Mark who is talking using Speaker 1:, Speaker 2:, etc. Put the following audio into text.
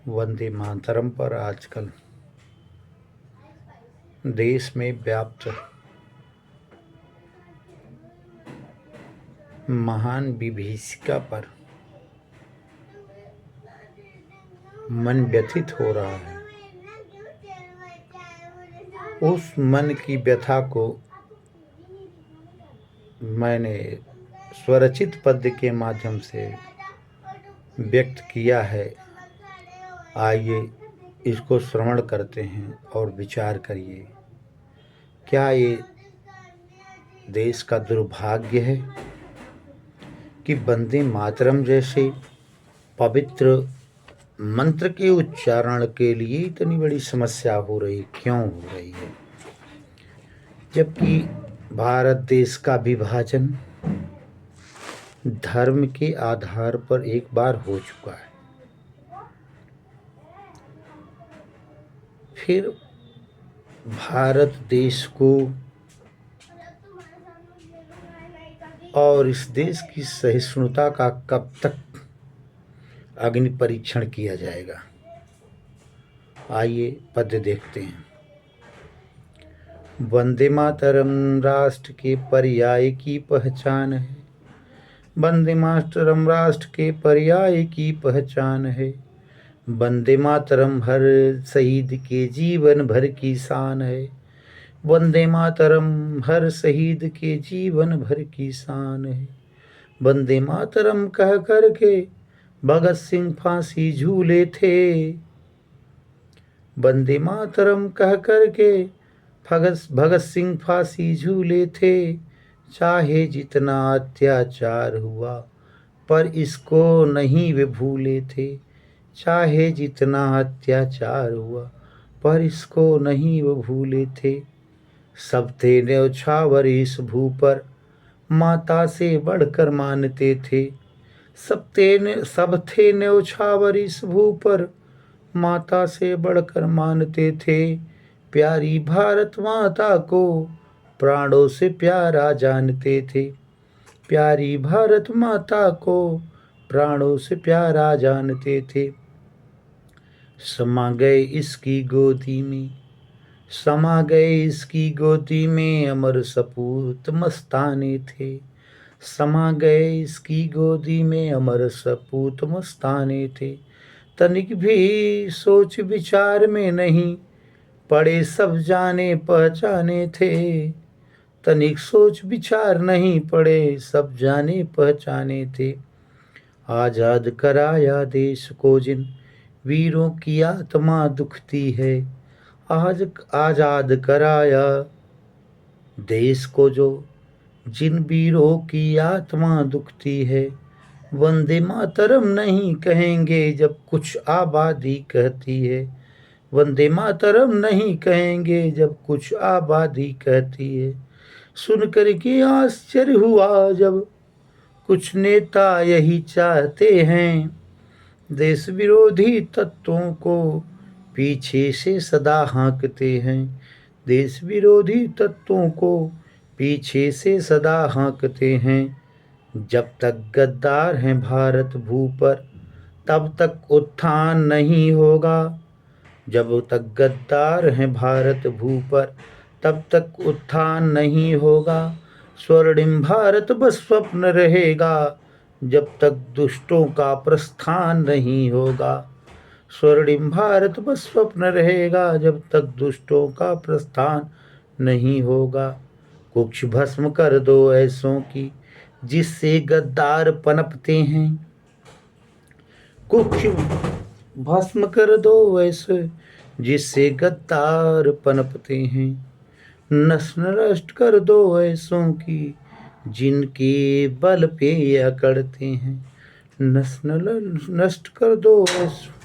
Speaker 1: वंदे मातरम पर आजकल देश में व्याप्त महान विभीषिका पर मन व्यथित हो रहा है। उस मन की व्यथा को मैंने स्वरचित पद्य के माध्यम से व्यक्त किया है। आइए इसको श्रवण करते हैं और विचार करिए। क्या ये देश का दुर्भाग्य है कि वंदे मातरम जैसे पवित्र मंत्र के उच्चारण के लिए इतनी बड़ी समस्या हो रही, क्यों हो रही है? जबकि भारत देश का विभाजन धर्म के आधार पर एक बार हो चुका है। फिर भारत देश को और इस देश की सहिष्णुता का कब तक अग्नि परीक्षण किया जाएगा? आइए पद्य देखते हैं। वंदे मातरम राष्ट्र के पर्याय की पहचान है। वंदे मातरम राष्ट्र के पर्याय की पहचान है। वंदे मातरम हर शहीद के जीवन भर की शान है। वंदे मातरम हर शहीद के जीवन भर की शान है। वंदे मातरम कह कर के भगत सिंह फांसी झूले थे। वंदे मातरम कह कर के भगत सिंह फांसी झूले थे। चाहे जितना अत्याचार हुआ पर इसको नहीं वे भूले थे। चाहे जितना अत्याचार हुआ पर इसको नहीं वो भूले थे। सब थे न्यौछावर इस भू पर माता से बढ़कर मानते थे। सब थे न्यौछावर इस भू पर माता से बढ़कर मानते थे। प्यारी भारत माता को प्राणों से प्यारा जानते थे। प्यारी भारत माता को प्राणों से प्यारा जानते थे। समा गए इसकी गोदी में, समा गए इसकी गोदी में अमर सपूत मस्ताने थे। समा गए इसकी गोदी में अमर सपूत मस्ताने थे। तनिक भी सोच विचार में नहीं पड़े सब जाने पहचाने थे। तनिक सोच विचार नहीं पड़े सब जाने पहचाने थे। आजाद कराया देश को जिन वीरों की आत्मा दुखती है। आज आजाद कराया देश को जो जिन वीरों की आत्मा दुखती है। वंदे मातरम नहीं कहेंगे जब कुछ आबादी कहती है। वंदे मातरम नहीं कहेंगे जब कुछ आबादी कहती है। सुन कर के आश्चर्य हुआ जब कुछ नेता यही चाहते हैं। देश विरोधी तत्वों को पीछे से सदा हाँकते हैं। देश विरोधी तत्वों को पीछे से सदा हाँकते हैं। जब तक गद्दार हैं भारत भू पर तब तक उत्थान नहीं होगा। जब तक गद्दार हैं भारत भू पर तब तक उत्थान नहीं होगा। स्वर्णिम भारत बस स्वप्न रहेगा जब तक दुष्टों का प्रस्थान नहीं होगा। स्वर्णिम भारत बस स्वप्न रहेगा जब तक दुष्टों का प्रस्थान नहीं होगा। कुछ भस्म कर दो ऐसों की जिससे गद्दार पनपते हैं। कुछ भस्म कर दो ऐसे जिससे गद्दार पनपते हैं। नस्ल नष्ट कर दो ऐसों की जिनके बल पे अकड़ते हैं। नस्ल नष्ट कर दो ऐसों